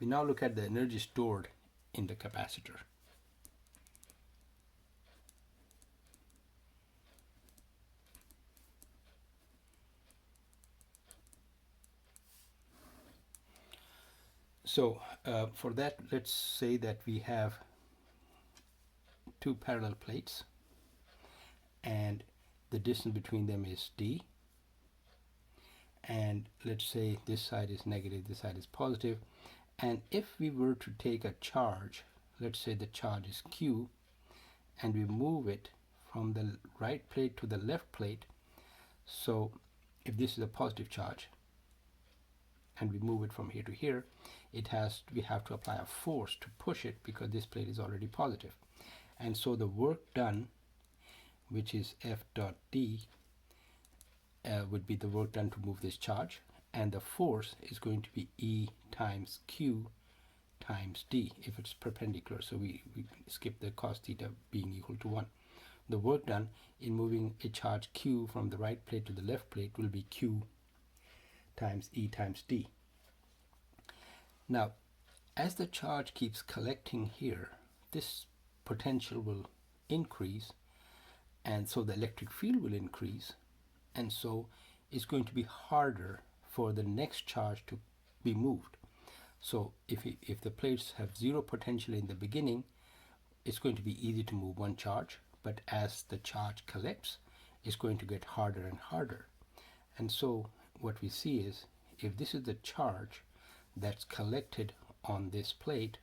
We now look at the energy stored in the capacitor. So for that, let's say that we have two parallel plates and the distance between them is d, and let's say this side is negative, this side is positive, and if we were to take a charge, let's say the charge is q, and we move it from the right plate to the left plate, so if this is a positive charge and we move it from here to here, we have to apply a force to push it because this plate is already positive. And so the work done, which is F dot D, would be the work done to move this charge, and the force is going to be E times Q times D if it's perpendicular, so we skip the cos theta being equal to 1. The work done in moving a charge Q from the right plate to the left plate will be Q times E times D. Now, as the charge keeps collecting here, this potential will increase, and so the electric field will increase, and so it's going to be harder for the next charge to be moved. So if the plates have zero potential in the beginning, it's going to be easy to move one charge, but as the charge collects, it's going to get harder and harder. And so what we see is, if this is the charge that's collected on this plate,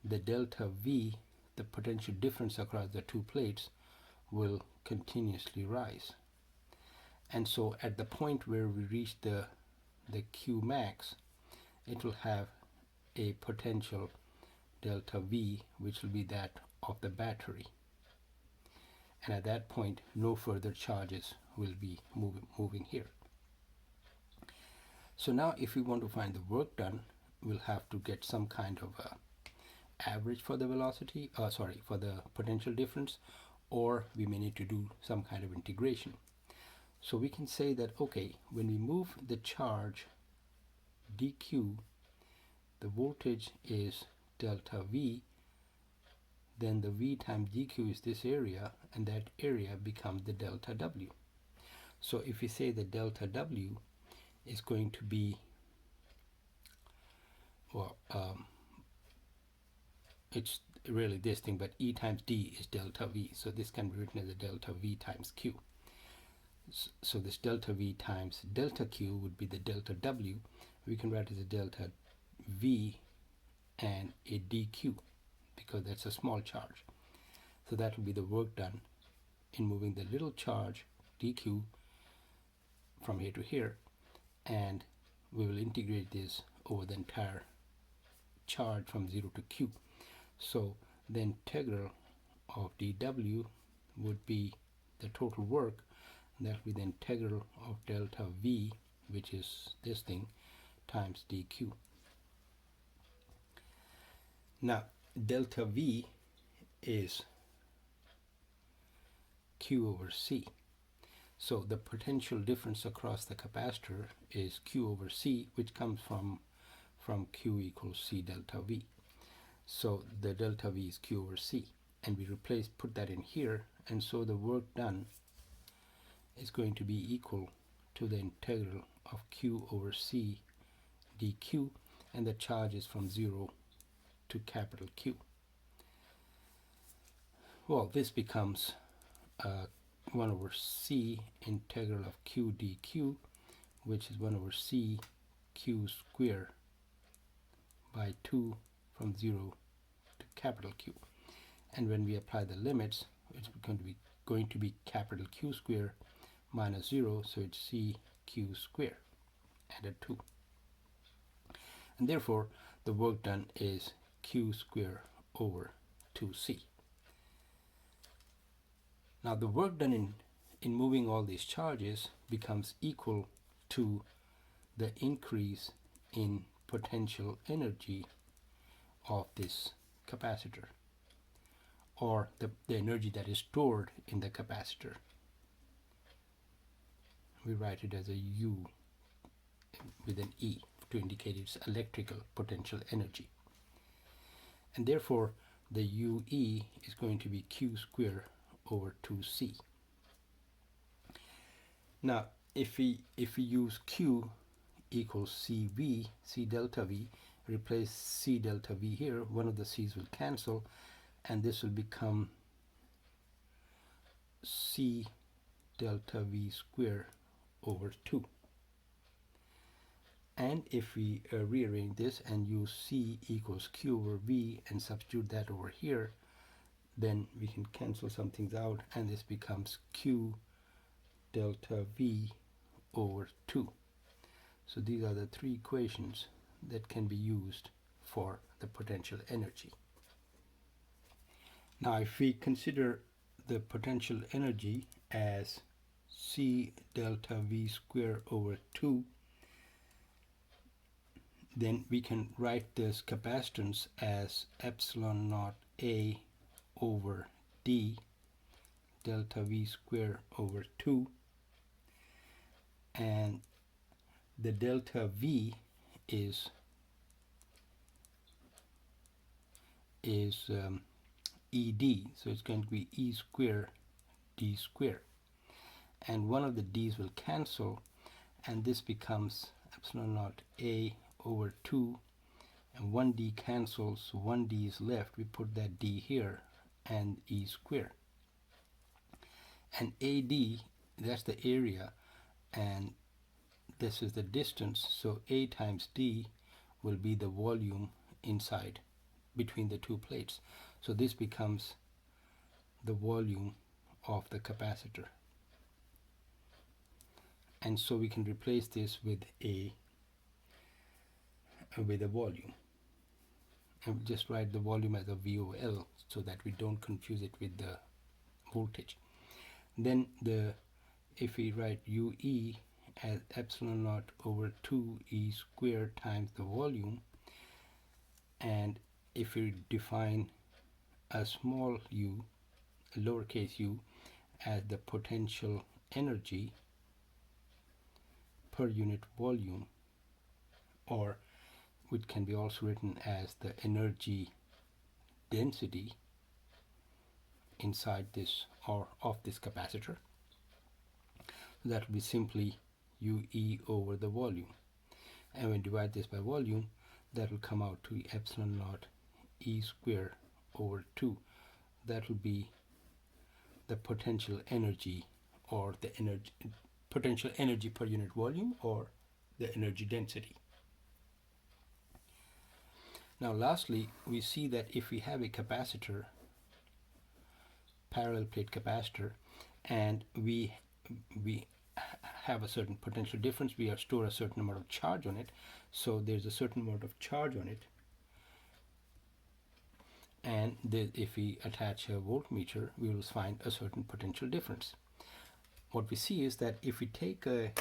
the delta V, the potential difference across the two plates, will continuously rise. And so at the point where we reach the Q max, it will have a potential delta V, which will be that of the battery. And at that point, no further charges will be moving here. So now if we want to find the work done, we'll have to get some kind of a average for the velocity, for the potential difference, or we may need to do some kind of integration. So we can say that, okay, when we move the charge dq, the voltage is delta V, then the V times dq is this area, and that area becomes the delta W. So if we say the delta W is going to be, well, it's really this thing, but E times D is delta V, so this can be written as a delta V times Q. So this delta V times delta Q would be the delta W. We can write as a delta V and a dq, because that's a small charge. So that will be the work done in moving the little charge dq from here to here, and we will integrate this over the entire charge from 0 to q. So the integral of dw would be the total work. That will be the integral of delta V, which is this thing, times dq. Now delta V is Q over C. So the potential difference across the capacitor is Q over C, which comes from Q equals C delta V. So the delta V is Q over C, and we put that in here, and so the work done is going to be equal to the integral of Q over C dq, and the charge is from 0 to capital Q. Well, this becomes 1 over C integral of Q dq, which is 1 over C Q square by 2 from 0 to capital Q. And when we apply the limits, it's going to be capital Q square minus 0, so it's C Q square added 2. And therefore, the work done is Q square over 2C. Now the work done in moving all these charges becomes equal to the increase in potential energy of this capacitor, or the energy that is stored in the capacitor. We write it as a U with an E to indicate its electrical potential energy. And therefore, the UE is going to be Q square over 2C. Now, if we use Q equals CV, C delta V, replace C delta V here, one of the C's will cancel, and this will become C delta V square over 2. And if we rearrange this and use C equals Q over V and substitute that over here, then we can cancel some things out, and this becomes Q delta V over 2. So these are the three equations that can be used for the potential energy. Now, if we consider the potential energy as C delta V square over 2, then we can write this capacitance as epsilon naught A over D delta V square over 2, and the delta V is ED, so it's going to be E square D square, and one of the D's will cancel, and this becomes epsilon naught A over 2, and one D cancels, so one D is left. We put that D here, and E square. And AD, that's the area, and this is the distance, so A times D will be the volume inside between the two plates. So this becomes the volume of the capacitor. And so we can replace this with a volume, and just write the volume as a VOL so that we don't confuse it with the voltage. Then if we write UE as epsilon naught over 2E squared times the volume, and if we define a small u, a lowercase u, as the potential energy per unit volume, or which can be also written as the energy density inside this or of this capacitor, that will be simply UE over the volume. And when we divide this by volume, that will come out to epsilon naught E square over 2. That will be the potential energy, or the potential energy per unit volume, or the energy density. Now lastly, we see that if we have a capacitor, parallel plate capacitor, and we have a certain potential difference, we store a certain amount of charge on it, so there's a certain amount of charge on it, and if we attach a voltmeter, we will find a certain potential difference. What we see is that if we take a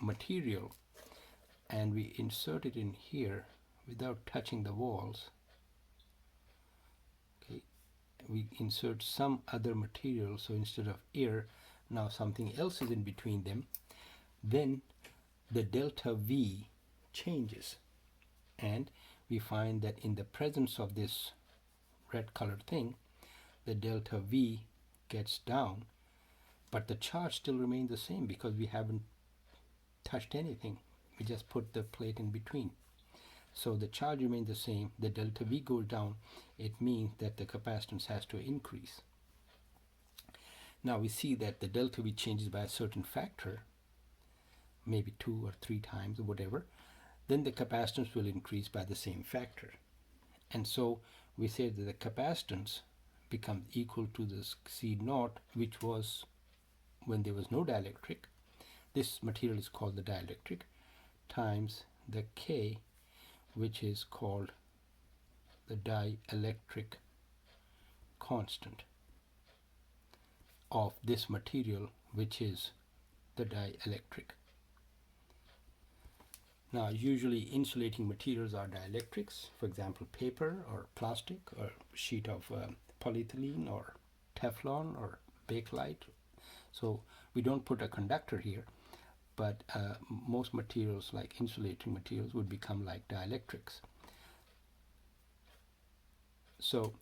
material and we insert it in here without touching the walls, okay, we insert some other material, so instead of air, now something else is in between them, then the delta V changes, and we find that in the presence of this red colored thing, the delta V gets down, but the charge still remains the same because we haven't touched anything. We just put the plate in between. So the charge remains the same, the delta V goes down, it means that the capacitance has to increase. Now we see that the delta V changes by a certain factor, maybe 2 or 3 times or whatever, then the capacitance will increase by the same factor. And so we say that the capacitance becomes equal to the C naught, which was when there was no dielectric. This material is called the dielectric, times the K, which is called the dielectric constant of this material, which is the dielectric. Now usually insulating materials are dielectrics, for example paper or plastic or sheet of polyethylene or Teflon or Bakelite. So we don't put a conductor here, but most materials like insulating materials would become like dielectrics. So,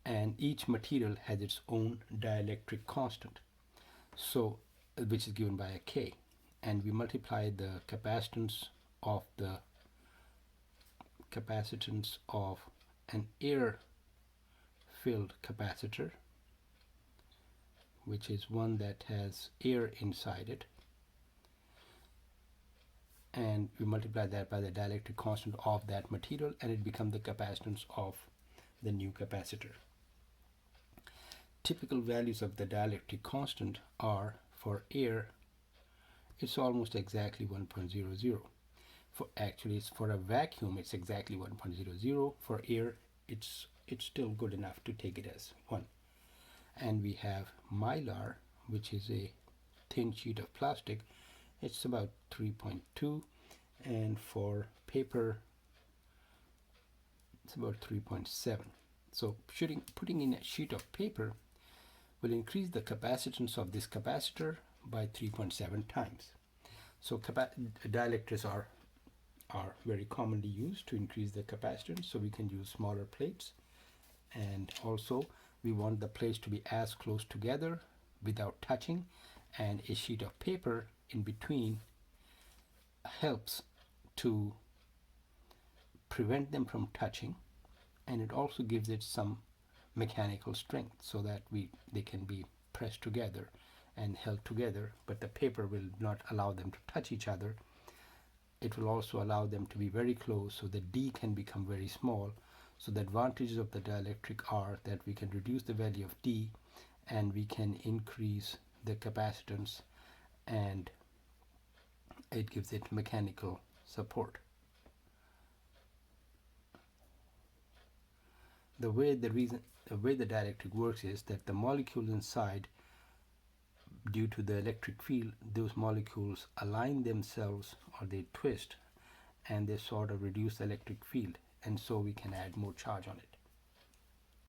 and each material has its own dielectric constant, so which is given by a K, and we multiply the capacitance of an air filled capacitor, which is one that has air inside it, and we multiply that by the dielectric constant of that material, and it becomes the capacitance of the new capacitor. Typical values of the dielectric constant are, for air, it's almost exactly 1.00. It's for a vacuum, it's exactly 1.00. For air, it's still good enough to take it as 1. And we have mylar, which is a thin sheet of plastic. It's about 3.2, and for paper, it's about 3.7. So putting in a sheet of paper will increase the capacitance of this capacitor by 3.7 times. So dielectrics are very commonly used to increase the capacitance, so we can use smaller plates, and also we want the plates to be as close together without touching, and a sheet of paper in between helps to prevent them from touching, and it also gives it some mechanical strength so that they can be pressed together and held together, but the paper will not allow them to touch each other. It will also allow them to be very close, so the D can become very small. So the advantages of the dielectric are that we can reduce the value of D, and we can increase the capacitance, and it gives it mechanical support. The way the dielectric works is that the molecules inside, due to the electric field, those molecules align themselves, or they twist, and they sort of reduce the electric field, and so we can add more charge on it.